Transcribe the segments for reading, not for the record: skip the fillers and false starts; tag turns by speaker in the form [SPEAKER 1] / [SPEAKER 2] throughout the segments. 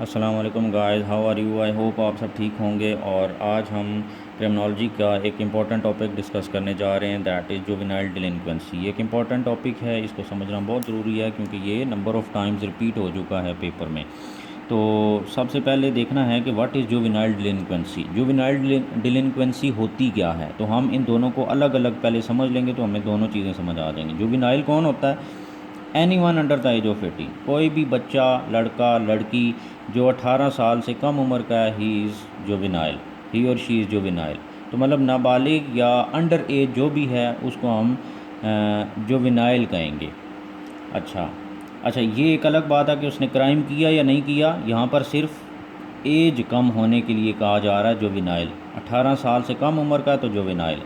[SPEAKER 1] अस्सलाम वालेकुम guys, how are you? I hope आप सब ठीक होंगे। और आज हम क्रिमिनोलॉजी का एक इम्पॉर्टेंट टॉपिक डिस्कस करने जा रहे हैं, दैट इज़ जुवेनाइल डिलिंक्वेंसी। एक इम्पॉर्टेंट टॉपिक है, इसको समझना बहुत ज़रूरी है क्योंकि ये नंबर ऑफ़ टाइम्स रिपीट हो चुका है पेपर में। तो सबसे पहले देखना है कि व्हाट इज़ जुवेनाइल डिलिंक्वेंसी। जुवेनाइल डिलिंक्वेंसी होती क्या है, तो हम इन दोनों को अलग अलग पहले समझ लेंगे तो हमें दोनों चीज़ें समझ आ जाएंगी। जुवेनाइल कौन होता है? Anyone under the age of 18, कोई भी बच्चा, लड़का, लड़की जो 18 साल से कम उम्र का है, ही इज़ जुवेनाइल, ही और शी इज़ जुवेनाइल। तो मतलब नाबालिग या अंडर एज जो भी है उसको हम जुवेनाइल कहेंगे। अच्छा अच्छा, ये एक अलग बात है कि उसने क्राइम किया या नहीं किया। यहाँ पर सिर्फ एज कम होने के लिए कहा जा रहा है जुवेनाइल। 18 साल से कम उम्र का है तो जुवेनाइल।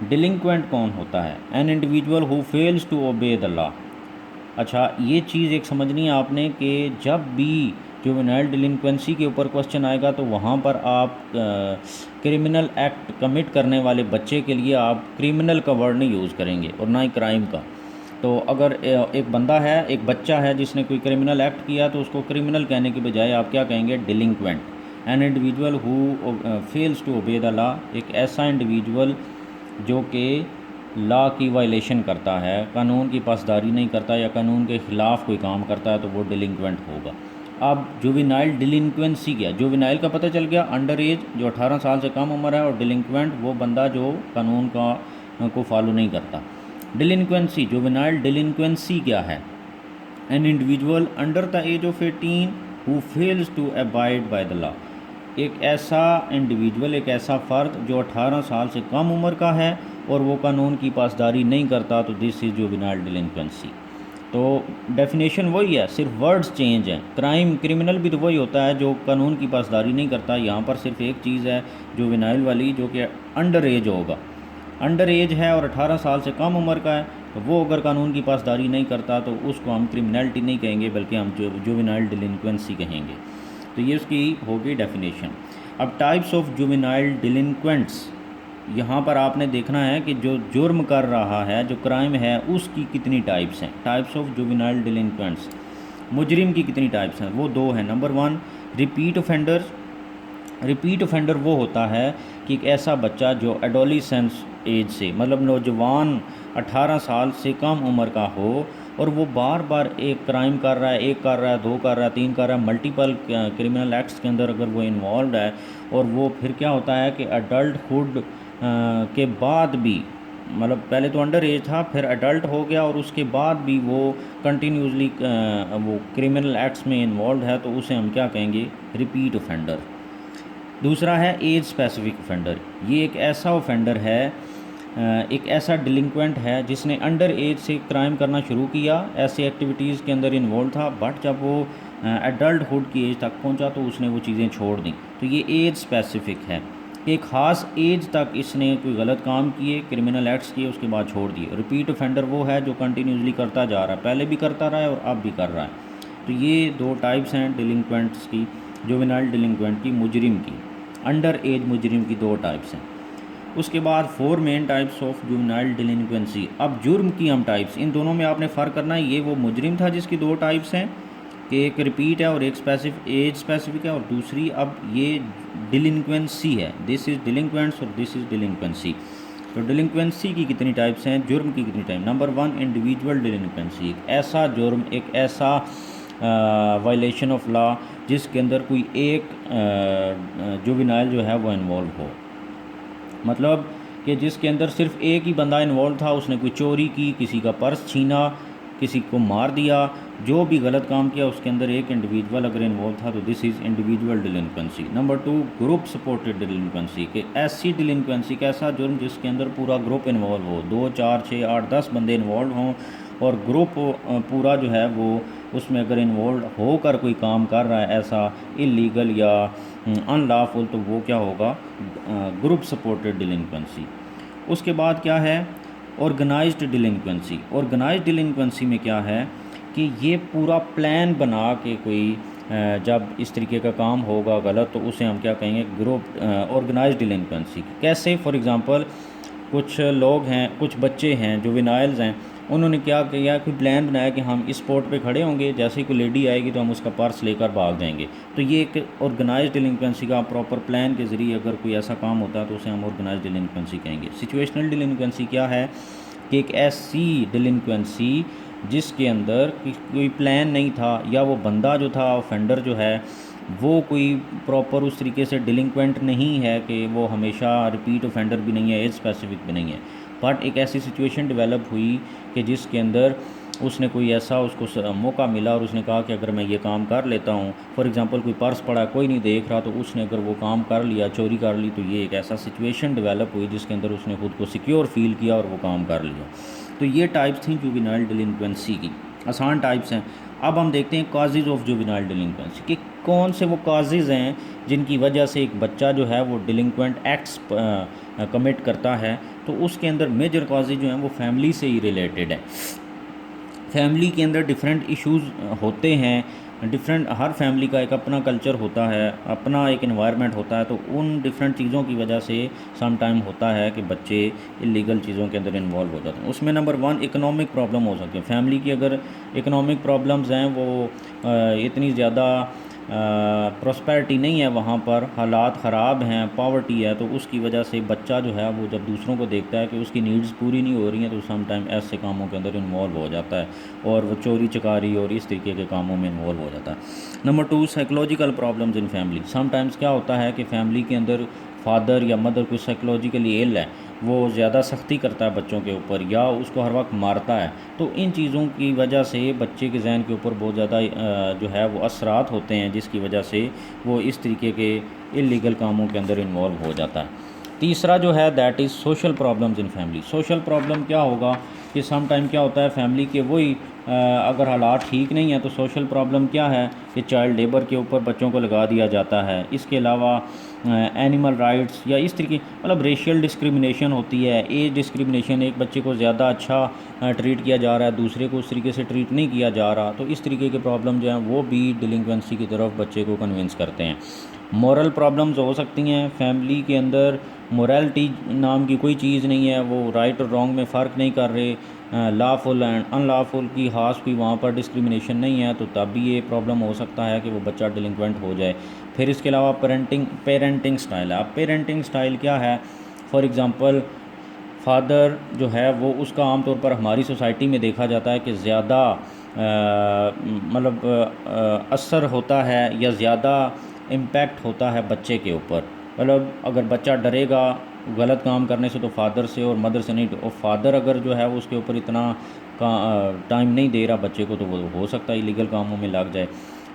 [SPEAKER 1] डिलिंक्वेंट कौन होता है? An individual who fails to obey the law. अच्छा, ये चीज़ एक समझनी है आपने कि जब भी जुवेनाइल डिलिंक्वेंसी के ऊपर क्वेश्चन आएगा तो वहाँ पर आप क्रिमिनल एक्ट कमिट करने वाले बच्चे के लिए आप क्रिमिनल का वर्ड नहीं यूज़ करेंगे और ना ही क्राइम का। तो अगर एक बंदा है, एक बच्चा है जिसने कोई क्रिमिनल एक्ट किया तो उसको क्रिमिनल कहने के बजाय आप क्या कहेंगे? Delinquent. An individual who fails to obey the law, एक ऐसा इंडिविजुअल जो कि लॉ की वायलेशन करता है, कानून की पासदारी नहीं करता या कानून के ख़िलाफ़ कोई काम करता है तो वो डिलिंक्वेंट होगा। अब जुवेनाइल डिलिंक्वेंसी क्या? जुवेनाइल का पता चल गया, अंडर एज जो 18 साल से कम उम्र है, और डिलिंक्वेंट वो बंदा जो कानून को फॉलो नहीं करता। डिलिंक्वेंसी, जुवेनाइल डिलिंक्वेंसी क्या है? An individual under the age of 18 who fails to abide by the law, एक ऐसा इंडिविजुअल, एक ऐसा फ़र्द जो 18 साल से कम उम्र का है और वो कानून की पासदारी नहीं करता, तो दिस इज़ जुवेनाइल डिलिंक्वेंसी। तो डेफिनेशन वही है, सिर्फ वर्ड्स चेंज हैं। क्राइम, क्रिमिनल भी तो वही होता है जो कानून की पासदारी नहीं करता। यहाँ पर सिर्फ एक चीज़ है जुवेनाइल वाली, जो कि अंडर एज होगा। अंडर एज है और 18 साल से कम उम्र का है, तो वो अगर कानून की पासदारी नहीं करता तो उसको हम क्रिमिनलिटी नहीं कहेंगे बल्कि हम जुवेनाइल डिलिंक्वेंसी कहेंगे। तो ये उसकी होगी डेफिनेशन। अब टाइप्स ऑफ जुवेनाइल डिलिंक्वेंट्स, यहाँ पर आपने देखना है कि जो जुर्म कर रहा है, जो क्राइम है, उसकी कितनी टाइप्स हैं। टाइप्स ऑफ जुवेनाइल डिलिंक्वेंट्स, मुजरिम की कितनी टाइप्स हैं? वो दो हैं। Number 1, repeat offender. Repeat offender वो होता है कि एक ऐसा बच्चा जो एडोलिसेंस एज से, मतलब नौजवान 18 साल से कम उम्र का हो और वो बार बार एक क्राइम कर रहा है, एक कर रहा है, दो कर रहा है, तीन कर रहा है, मल्टीपल क्रिमिनल एक्ट्स के अंदर अगर वो इन्वॉल्व है, और वो फिर क्या होता है कि अडल्टहुड के बाद भी, मतलब पहले तो अंडर एज था, फिर अडल्ट हो गया और उसके बाद भी वो कंटिन्यूसली वो क्रिमिनल एक्ट्स में इन्वॉल्व है, तो उसे हम क्या कहेंगे? Repeat offender. दूसरा है एज स्पेसिफिक ऑफेंडर। ये एक ऐसा ऑफेंडर है, एक ऐसा डिलिंक्वेंट है जिसने अंडर एज से क्राइम करना शुरू किया, ऐसे एक्टिविटीज़ के अंदर इन्वॉल्व था, बट जब वो एडल्टहुड की एज तक पहुंचा तो उसने वो चीज़ें छोड़ दी। तो ये एज स्पेसिफिक है, एक ख़ास एज तक इसने कोई गलत काम किए, क्रिमिनल एक्ट्स किए, उसके बाद छोड़ दिए। रिपीट ऑफेंडर वो है जो कंटिन्यूसली करता जा रहा है, पहले भी करता रहा है और अब भी कर रहा है। तो ये दो टाइप्स हैं डिलिंक्वेंट्स की, जुवेनाइल डिलिंक्वेंट की, मुजरिम की, अंडर एज मुजरिम की दो टाइप्स हैं। उसके बाद 4 मेन टाइप्स ऑफ जुवेनाइल डिलिंक्वेंसी। अब जुर्म की हम टाइप्स, इन दोनों में आपने फ़र्क करना है। ये वो मुजरिम था जिसकी दो टाइप्स हैं, कि एक रिपीट है और एक एज स्पेसिफिक है, और दूसरी अब ये डिलिंक्वेंसी है। दिस इज़ डिलिंक्वेंट्स और दिस इज़ डिलिंक्वेंसी। तो डिलिंक्वेंसी की कितनी टाइप्स हैं, जुर्म की कितनी टाइप? नंबर 1, इंडिविजुअल डिलिंक्वेंसी, एक ऐसा जुर्म, एक ऐसा वायलेशन ऑफ लॉ जिसके अंदर कोई एक जुवेनाइल जो है वो इन्वॉल्व हो। मतलब कि जिसके अंदर सिर्फ एक ही बंदा इन्वॉल्व था, उसने कोई चोरी की, किसी का पर्स छीना, किसी को मार दिया, जो भी गलत काम किया उसके अंदर एक इंडिविजुअल अगर इन्वॉल्व था, तो this is individual delinquency. Number 2, group supported delinquency, कि ऐसी डिलिंक्वेंसी, कैसा जुर्म जिसके अंदर पूरा ग्रुप इन्वॉल्व हो, 2, 4, 6, 8, 10 बंदे इन्वॉल्व हों और ग्रुप पूरा जो है वो उसमें अगर इन्वॉल्व होकर कोई काम कर रहा है ऐसा इलीगल या अनलॉफुल, तो वो क्या होगा? Group supported delinquency. उसके बाद क्या है? ऑर्गेनाइज्ड डिलिंक्वेंसी। ऑर्गेनाइज्ड डिलिंक्वेंसी में क्या है कि ये पूरा प्लान बना के कोई जब इस तरीके का काम होगा गलत, तो उसे हम क्या कहेंगे? Group organised delinquency. कैसे? फॉर एग्ज़ाम्पल कुछ लोग हैं, कुछ बच्चे हैं, जुवेनाइल्स हैं, उन्होंने क्या किया, कोई प्लान बनाया कि हम इस स्पॉट पे खड़े होंगे, जैसे ही कोई लेडी आएगी तो हम उसका पर्स लेकर भाग जाएंगे। तो ये एक ऑर्गेनाइज्ड डिलिंक्वेंसी का प्रॉपर प्लान के ज़रिए अगर कोई ऐसा काम होता है तो उसे हम ऑर्गेनाइज्ड डिलिंक्वेंसी कहेंगे। सिचुएशनल डिलिंक्वेंसी क्या है कि एक ऐसी डिलिंक्वेंसी जिसके अंदर कोई प्लान नहीं था, या वो बंदा जो था ऑफेंडर जो है वो कोई प्रॉपर उस तरीके से डिलिंक्वेंट नहीं है कि वो हमेशा रिपीट ऑफेंडर भी नहीं है, एज स्पेसिफिक भी नहीं है, बट एक ऐसी सिचुएशन डेवलप हुई कि जिसके अंदर उसने कोई ऐसा उसको मौका मिला और उसने कहा कि अगर मैं ये काम कर लेता हूँ, फॉर एग्जांपल कोई पर्स पड़ा कोई नहीं देख रहा, तो उसने अगर वो काम कर लिया, चोरी कर ली, तो ये एक ऐसा सिचुएशन डेवलप हुई जिसके अंदर उसने खुद को सिक्योर फील किया और वो काम कर लिया। तो ये टाइप्स थी जुवेनाइल डिलिंक्वेंसी की, आसान टाइप्स हैं। अब हम देखते हैं काजेज़ ऑफ जुवेनाइल डिलिंक्वेंसी कि कौन से वो काजेज़ हैं जिनकी वजह से एक बच्चा जो है वो डिलिंक्वेंट एक्ट्स कमिट करता है। तो उसके अंदर मेजर काजेज़ जो हैं वो फैमिली से ही रिलेटेड है। फैमिली के अंदर डिफरेंट इश्यूज़ होते हैं, डिफरेंट, हर फैमिली का एक अपना कल्चर होता है, अपना एक एनवायरनमेंट होता है, तो उन डिफरेंट चीज़ों की वजह से सम टाइम होता है कि बच्चे इलीगल चीज़ों के अंदर इन्वॉल्व हो जाते हैं। उसमें नंबर 1 इकोनॉमिक प्रॉब्लम हो सकती है। फैमिली की अगर इकोनॉमिक प्रॉब्लम्स हैं, वो इतनी ज़्यादा प्रॉस्पेरिटी नहीं है, वहाँ पर हालात ख़राब हैं, पॉवर्टी है, तो उसकी वजह से बच्चा जो है वो जब दूसरों को देखता है कि उसकी नीड्स पूरी नहीं हो रही हैं, तो सम टाइम ऐसे कामों के अंदर इन्वॉल्व हो जाता है और वो चोरी चकारी और इस तरीके के कामों में इन्वॉल्व हो जाता है। Number 2 psychological problems in family. Sometimes क्या होता है कि फैमिली के अंदर फादर या मदर कोई साइकोलॉजिकली इल है, वो ज़्यादा सख्ती करता है बच्चों के ऊपर या उसको हर वक्त मारता है, तो इन चीज़ों की वजह से बच्चे के जहन के ऊपर बहुत ज़्यादा जो है वो असरात होते हैं, जिसकी वजह से वो इस तरीके के इलीगल कामों के अंदर इन्वॉल्व हो जाता है। तीसरा जो है that is social problems in family. Social problem क्या होगा कि सम टाइम क्या होता है फैमिली के वही अगर हालात ठीक नहीं है, तो सोशल प्रॉब्लम क्या है कि चाइल्ड लेबर के ऊपर बच्चों को लगा दिया जाता है। इसके अलावा एनिमल राइट्स या इस तरीके मतलब रेशियल डिस्क्रिमिनेशन होती है, एज डिस्क्रिमिनेशन, एक बच्चे को ज़्यादा अच्छा ट्रीट किया जा रहा है, दूसरे को उस तरीके से ट्रीट नहीं किया जा रहा, तो इस तरीके के प्रॉब्लम जो हैं वो भी डिलिंक्वेंसी की तरफ बच्चे को कन्विंस करते हैं। मॉरल प्रॉब्लम्स हो सकती हैं फैमिली के अंदर, मोरालिटी नाम की कोई चीज़ नहीं है, वो राइट और रॉन्ग में फ़र्क नहीं कर रहे, लॉफुल एंड अनलॉफुल की खास कोई वहाँ पर डिस्क्रिमिनेशन नहीं है, तो तब भी ये प्रॉब्लम हो सकता है कि वो बच्चा डिलिंक्वेंट हो जाए। फिर इसके अलावा पेरेंटिंग स्टाइल है। अब पेरेंटिंग स्टाइल क्या है, फॉर एग्ज़ाम्पल फादर जो है वो उसका आमतौर पर हमारी सोसाइटी में देखा जाता है कि ज़्यादा मतलब असर होता है या ज़्यादा इम्पैक्ट होता है बच्चे के ऊपर। मतलब अगर बच्चा डरेगा गलत काम करने से तो फादर से और मदर से नहीं, और फादर अगर जो है वो उसके ऊपर इतना टाइम नहीं दे रहा बच्चे को, तो वो हो सकता है इलीगल कामों में लग जाए।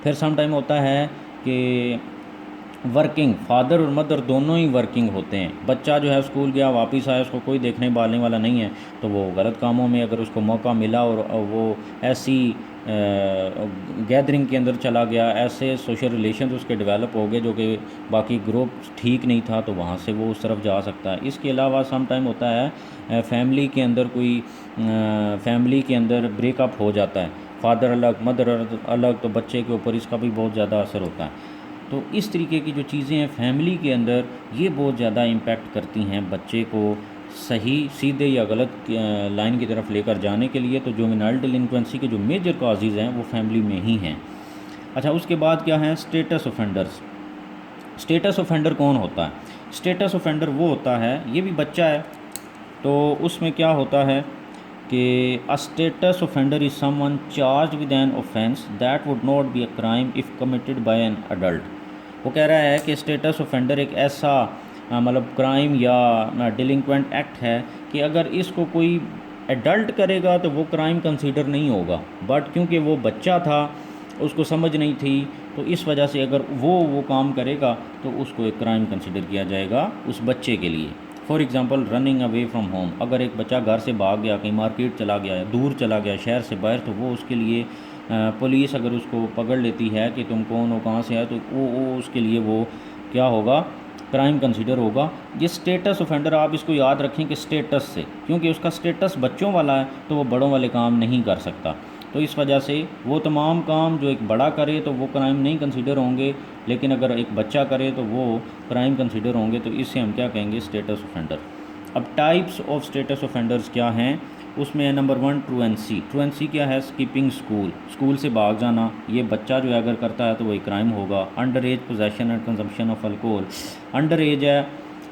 [SPEAKER 1] फिर सम टाइम होता है कि वर्किंग, फादर और मदर दोनों ही वर्किंग होते हैं, बच्चा जो है स्कूल गया वापस आया, उसको कोई देखने भालने वाला नहीं है, तो वो गलत कामों में अगर उसको मौका मिला और वो ऐसी गैदरिंग के अंदर चला गया, ऐसे सोशल रिलेशन उसके डेवलप हो गए जो कि बाकी ग्रुप ठीक नहीं था, तो वहाँ से वो उस तरफ जा सकता है। इसके अलावा सम टाइम होता है फैमिली के अंदर कोई फैमिली के अंदर ब्रेकअप हो जाता है, फादर अलग मदर अलग, तो बच्चे के ऊपर इसका भी बहुत ज़्यादा असर होता है। तो इस तरीके की जो चीज़ें हैं फैमिली के अंदर, ये बहुत ज़्यादा इम्पैक्ट करती हैं बच्चे को सही सीधे या गलत लाइन की तरफ लेकर जाने के लिए। तो जुवेनाइल डिलिंक्वेंसी के जो मेजर काजेज़ हैं वो फैमिली में ही हैं। अच्छा, उसके बाद क्या है, स्टेटस ऑफेंडर्स। स्टेटस ऑफेंडर कौन होता है? स्टेटस ऑफेंडर वो होता है, ये भी बच्चा है, तो उसमें क्या होता है कि अ status offender is someone charge with an offence that would not be a crime if committed by an adult. वो कह रहा है कि स्टेटस ऑफेंडर एक ऐसा मतलब क्राइम या डिलिंक्वेंट एक्ट है कि अगर इसको कोई एडल्ट करेगा तो वो क्राइम कंसीडर नहीं होगा, बट क्योंकि वो बच्चा था, उसको समझ नहीं थी, तो इस वजह से अगर वो काम करेगा तो उसको एक क्राइम कंसीडर किया जाएगा उस बच्चे के लिए। For example running away from home, अगर एक बच्चा घर से भाग गया, कहीं मार्केट चला गया, दूर चला गया शहर से बाहर, तो वो उसके लिए पुलिस अगर उसको पकड़ लेती है कि तुम कौन हो, कहाँ से है, तो वो उसके लिए वो क्या होगा, क्राइम कंसीडर होगा। ये स्टेटस ऑफेंडर, आप इसको याद रखें कि स्टेटस से, क्योंकि उसका स्टेटस बच्चों वाला है तो वो बड़ों वाले काम नहीं कर सकता, तो इस वजह से वो तमाम काम जो एक बड़ा करे तो वो क्राइम नहीं कंसीडर होंगे, लेकिन अगर एक बच्चा करे तो वो क्राइम कंसीडर होंगे। तो इससे हम क्या कहेंगे, स्टेटस ऑफेंडर। अब टाइप्स ऑफ स्टेटस ऑफेंडर्स क्या हैं? उसमें है नंबर 1 ट्रूएंसी। ट्रूएंसी क्या है? स्किपिंग स्कूल, स्कूल से भाग जाना। ये बच्चा जो है अगर करता है तो वही क्राइम होगा। Under as possession and consumption of alcohol, under as है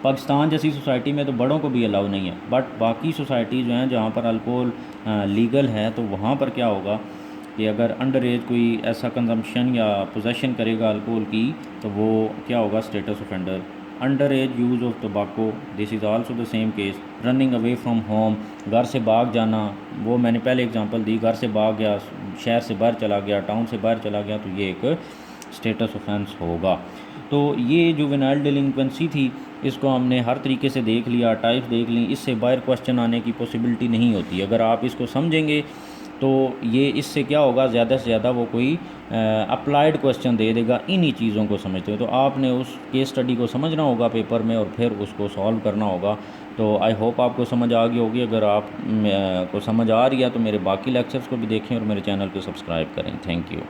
[SPEAKER 1] पाकिस्तान जैसी सोसाइटी में तो बड़ों को भी अलाउ नहीं है, बट बाकी सोसाइटी जो हैं जहाँ पर अल्कोहल लीगल है तो वहाँ पर क्या होगा कि अगर अंडर एज कोई ऐसा कंजम्पशन या पोजेशन करेगा अल्कोहल की तो वो क्या होगा? Status offender. Under as use of tobacco, this is also the same case. Running away from home, घर से भाग जाना, वो मैंने पहले एग्जांपल दी, घर से भाग गया, शहर से बाहर चला गया, टाउन से बाहर चला गया, तो ये एक स्टेटस ऑफेंस होगा। तो ये जुवेनाइल डिलिंक्वेंसी थी, इसको हमने हर तरीके से देख लिया, टाइप्स देख ली, इससे बाहर क्वेश्चन आने की पॉसिबिलिटी नहीं होती। अगर आप इसको समझेंगे तो ये इससे क्या होगा, ज़्यादा से ज़्यादा वो कोई अप्लाइड क्वेश्चन दे देगा इन्हीं चीज़ों को समझते हो। तो आपने उस केस स्टडी को समझना होगा पेपर में और फिर उसको सॉल्व करना होगा। तो आई होप आपको समझ आ गई होगी। अगर आप को समझ आ रही है तो मेरे बाकी लेक्चर्स को भी देखें और मेरे चैनल को सब्सक्राइब करें। Thank you.